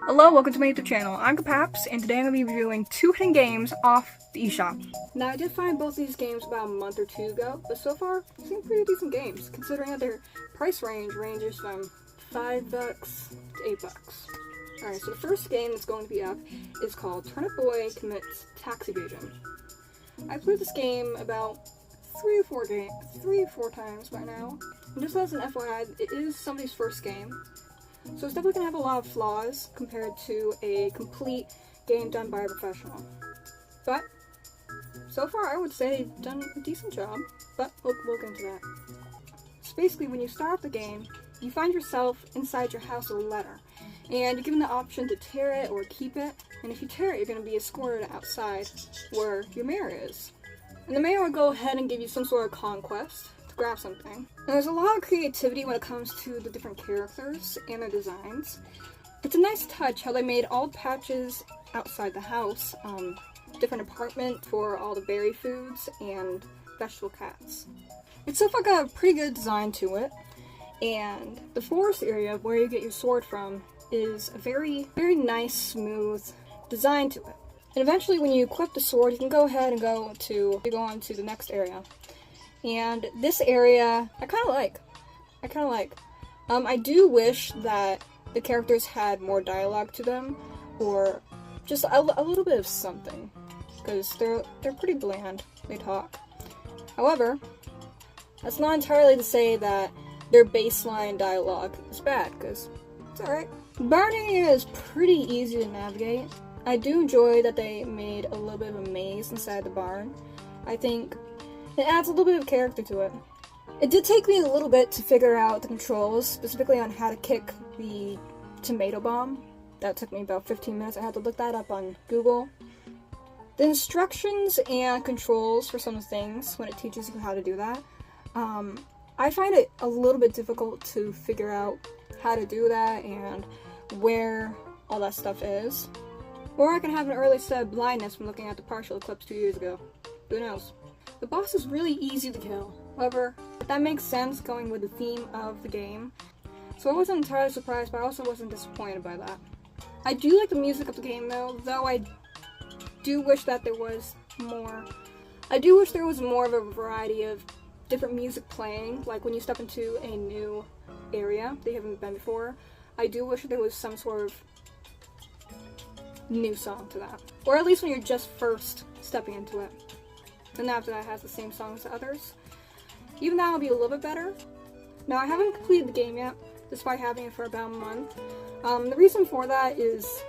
Hello, welcome to my YouTube channel. I'm Kapaps, and today I'm going to be reviewing 2 hidden games off the eShop. Now, I did find both these games about a month or two ago, but so far, they seem pretty decent games, considering that their price ranges from $5 to $8. Alright, so the first game that's going to be up is called Turnip Boy Commits Tax Evasion. I played this game about 3 or 4 times by now. And just as an FYI, it is somebody's first game, so it's definitely going to have a lot of flaws compared to a complete game done by a professional. But, so far I would say done a decent job, but we'll get into that. So basically, when you start off the game, you find yourself inside your house with a letter, and you're given the option to tear it or keep it, and if you tear it, you're going to be escorted outside where your mayor is. And the mayor will go ahead and give you some sort of conquest to grab something. And there's a lot of creativity when it comes to the different characters and their designs. It's a nice touch how they made all the patches outside the house, different apartment for all the berry foods and vegetable cats. It's so far got a pretty good design to it, and the forest area where you get your sword from is a very, very nice, smooth design to it. And eventually when you equip the sword, you can go ahead and go on to the next area. And this area, I kind of like. I do wish that the characters had more dialogue to them, or just a little bit of something, because they're pretty bland, they talk. However, that's not entirely to say that their baseline dialogue is bad, because it's alright. The barn area is pretty easy to navigate. I do enjoy that they made a little bit of a maze inside the barn. I think it adds a little bit of character to it. It did take me a little bit to figure out the controls, specifically on how to kick the tomato bomb. That took me about 15 minutes. I had to look that up on Google. The instructions and controls for some of the things, when it teaches you how to do that, I find it a little bit difficult to figure out how to do that and where all that stuff is. Or I can have an early set of blindness from looking at the partial eclipse 2 years ago. Who knows? The boss is really easy to kill. However, that makes sense going with the theme of the game. So I wasn't entirely surprised, but I also wasn't disappointed by that. I do like the music of the game though I do wish that there was more. I do wish there was more of a variety of different music playing, like when you step into a new area that you haven't been before. I do wish there was some sort of new song to that. Or at least when you're just first stepping into it. Then after that it has the same songs as others. Even that will be a little bit better. Now, I haven't completed the game yet, despite having it for about a month. The reason for that is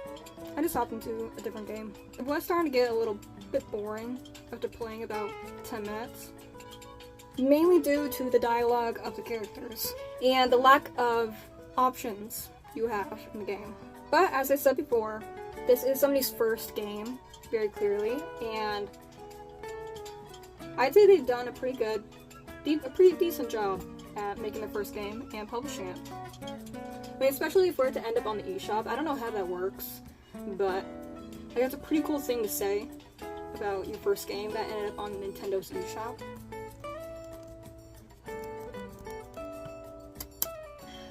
I just hopped into a different game. It was starting to get a little bit boring after playing about 10 minutes. Mainly due to the dialogue of the characters and the lack of options you have in the game. But as I said before, this is somebody's first game, very clearly, and I'd say they've done a pretty decent job at making their first game and publishing it. I mean, especially for it to end up on the eShop. I don't know how that works, but I guess it's a pretty cool thing to say about your first game that ended up on Nintendo's eShop.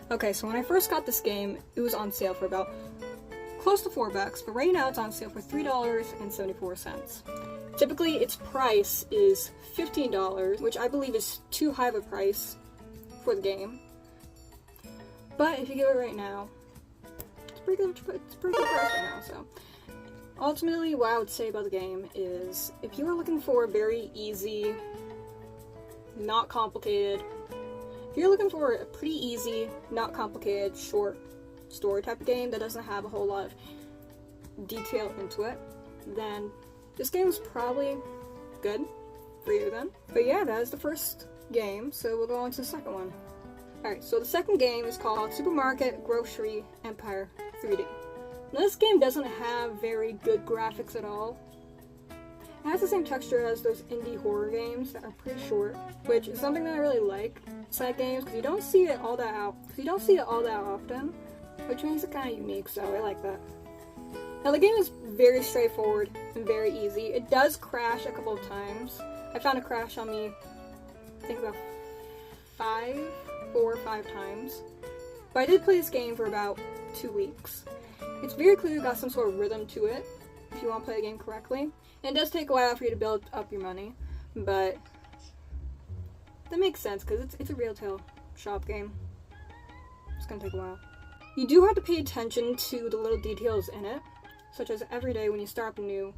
Okay, so when I first got this game, it was on sale for about close to $4, but right now it's on sale for $3.74. Typically, its price is $15, which I believe is too high of a price for the game. But if you get it right now, it's pretty good price right now. So, ultimately, what I would say about the game is, if you are looking for a very easy, not complicated, if you're looking for a pretty easy, not complicated, short story type of game that doesn't have a whole lot of detail into it, then this game is probably good for you then. But yeah, that is the first game, so we'll go on to the second one. Alright, so the second game is called Supermarket Grocery Empire 3D. Now, this game doesn't have very good graphics at all. It has the same texture as those indie horror games that are pretty short, which is something that I really like. Side games, because you don't see it all that often, which makes it kind of unique, so I like that. Now, the game is very straightforward and very easy. It does crash a couple of times. I found a crash on me, I think about 4 or 5 times. But I did play this game for about 2 weeks. It's very clearly got some sort of rhythm to it if you want to play the game correctly. And it does take a while for you to build up your money, but that makes sense because it's a retail shop game. It's gonna take a while. You do have to pay attention to the little details in it, such as every day when you start up a new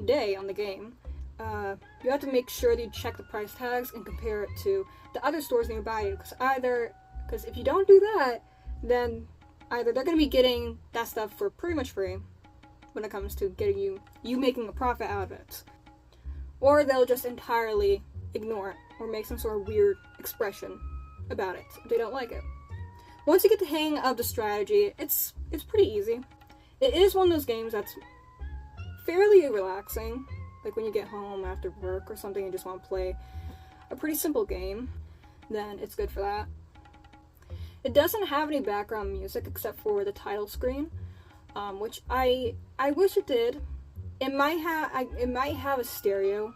day on the game, you have to make sure that you check the price tags and compare it to the other stores nearby you, because if you don't do that, then either they're going to be getting that stuff for pretty much free when it comes to getting you making a profit out of it, or they'll just entirely ignore it or make some sort of weird expression about it if they don't like it. Once you get the hang of the strategy, it's pretty easy. It is one of those games that's fairly relaxing, like when you get home after work or something and just want to play a pretty simple game, then it's good for that. It doesn't have any background music except for the title screen, which I wish it did. It might have a stereo.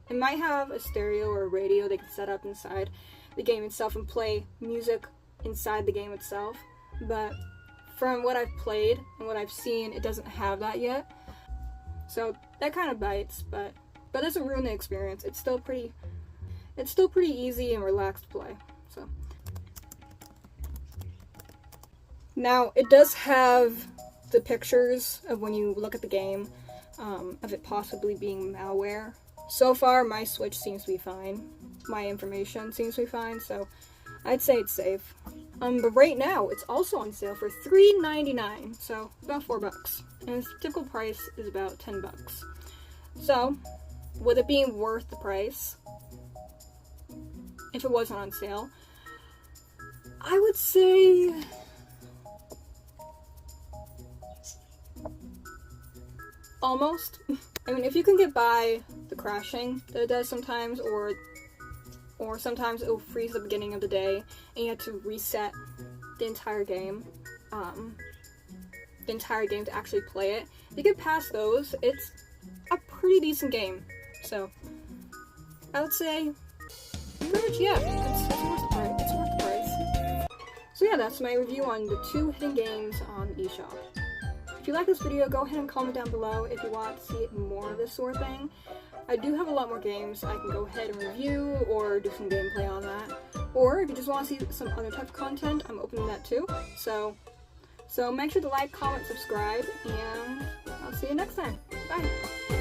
It might have a stereo or a radio they can set up inside the game itself and play music inside the game itself, but from what I've played and what I've seen, it doesn't have that yet. So that kind of bites, but doesn't ruin the experience. It's still pretty easy and relaxed play. So now it does have the pictures of when you look at the game, of it possibly being malware. So far, my Switch seems to be fine. My information seems to be fine, so I'd say it's safe. But right now, it's also on sale for $3.99, so about $4. And its typical price is about $10. So, with it being worth the price, if it wasn't on sale, I would say almost. I mean, if you can get by the crashing that it does sometimes, or sometimes it'll freeze the beginning of the day and you have to reset the entire game to actually play it. If you get past those, it's a pretty decent game. So I would say pretty much, yeah, it's worth the price. It's worth the price. So yeah, that's my review on the 2 hidden games on Eshop. If you like this video, go ahead and comment down below if you want to see more of this sort of thing. I do have a lot more games I can go ahead and review or do some gameplay on that. Or if you just want to see some other type of content, I'm open to that too. So make sure to like, comment, subscribe, and I'll see you next time. Bye!